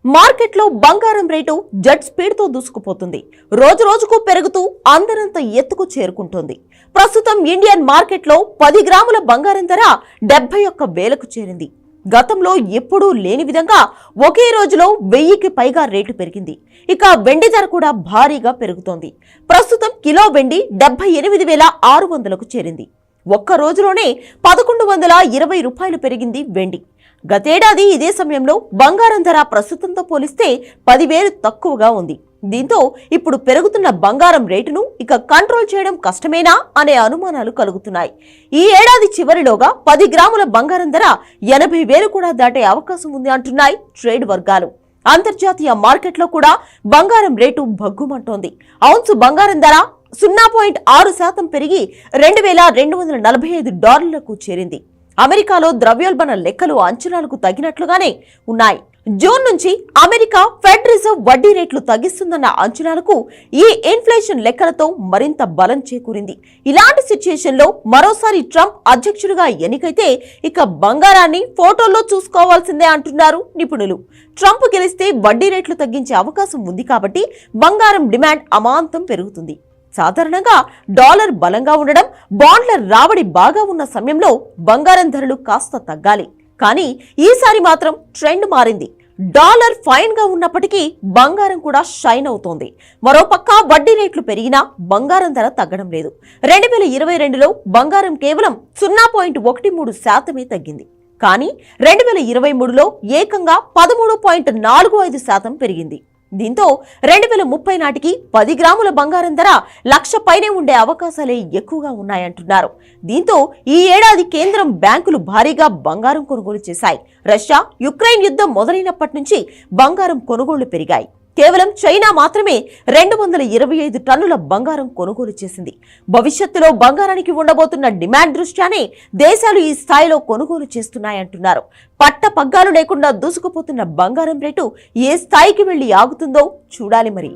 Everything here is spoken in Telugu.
మార్కెట్లో బంగారం రేటు జెట్ స్పీడ్ తో దూసుకుపోతుంది. రోజు రోజుకు పెరుగుతూ అందరంత ఎత్తుకు చేరుకుంటోంది. ప్రస్తుతం ఇండియన్ మార్కెట్లో 10 గ్రాముల బంగారం ధర 71,000కు చేరింది. గతంలో ఎప్పుడూ లేని విధంగా ఒకే రోజులో 1000కి పైగా రేటు పెరిగింది. ఇక వెండి ధర కూడా భారీగా పెరుగుతోంది. ప్రస్తుతం కిలో వెండి 78,600కు చేరింది. ఒక్క రోజులోనే 1120 రూపాయలు పెరిగింది వెండి. గతేడాది ఇదే సమయంలో బంగారం ధర ప్రస్తుతంతో పోలిస్తే 10,000 తక్కువగా ఉంది. దీంతో ఇప్పుడు పెరుగుతున్న బంగారం రేటును ఇక కంట్రోల్ చేయడం కష్టమేనా అనే అనుమానాలు కలుగుతున్నాయి. ఈ ఏడాది చివరిలోగా 10 గ్రాముల బంగారం ధర 80,000 కూడా దాటే అవకాశం ఉంది అంటున్నాయి ట్రేడ్ వర్గాలు. అంతర్జాతీయ మార్కెట్లో కూడా బంగారం రేటు భగ్గుమంటోంది. ఔన్సు బంగారం ధర 0.6% పెరిగి $2,245కు చేరింది. అమెరికాలో ద్రవ్యోల్బణ లెక్కలు అంచనాలకు తగినట్లుగానే ఉన్నాయి. జూన్ నుంచి అమెరికా ఫెడ్ రిజర్వ్ వడ్డీ రేట్లు తగ్గిస్తుందన్న అంచనాలకు ఈ ఇన్ఫ్లేషన్ లెక్కలతో మరింత బలం చేకూరింది. ఇలాంటి సిచ్యుయేషన్లో మరోసారి ట్రంప్ అధ్యక్షుడిగా ఎన్నికైతే ఇక బంగారాన్ని ఫోటోల్లో చూసుకోవాల్సిందే అంటున్నారు నిపుణులు. ట్రంప్ గెలిస్తే వడ్డీ రేట్లు తగ్గించే అవకాశం ఉంది కాబట్టి బంగారం డిమాండ్ అమాంతం పెరుగుతుంది. సాధారణంగా డాలర్ బలంగా ఉండడం, బాండ్ల రాబడి బాగా ఉన్న సమయంలో బంగారం ధరలు కాస్త తగ్గాలి. కానీ ఈసారి మాత్రం ట్రెండ్ మారింది. డాలర్ ఫైన్ గా ఉన్నప్పటికీ బంగారం కూడా షైన్ అవుతోంది. మరోపక్క వడ్డీ రేట్లు పెరిగినా బంగారం ధర తగ్గడం లేదు. 2022లో బంగారం కేవలం 0.13% తగ్గింది. కానీ 2023లో ఏకంగా 13.45% పెరిగింది. దీంతో 2030 నాటికి 10 గ్రాముల బంగారం ధర 1,00,000 పైనే ఉండే అవకాశాలే ఎక్కువగా ఉన్నాయంటున్నారు. దీంతో ఈ ఏడాది కేంద్రం బ్యాంకులు భారీగా బంగారం కొనుగోలు చేశాయి. రష్యా యుక్రెయిన్ యుద్ధం మొదలైనప్పటి నుంచి బంగారం కొనుగోళ్లు పెరిగాయి. కేవలం చైనా మాత్రమే 225 టన్నుల బంగారం కొనుగోలు చేసింది. భవిష్యత్తులో బంగారానికి ఉండబోతున్న డిమాండ్ దృష్ట్యానే దేశాలు ఈ స్థాయిలో కొనుగోలు చేస్తున్నాయంటున్నారు. పట్ట పగ్గాలు లేకుండా దూసుకుపోతున్న బంగారం రేటు ఏ స్థాయికి వెళ్లి ఆగుతుందో చూడాలి మరి.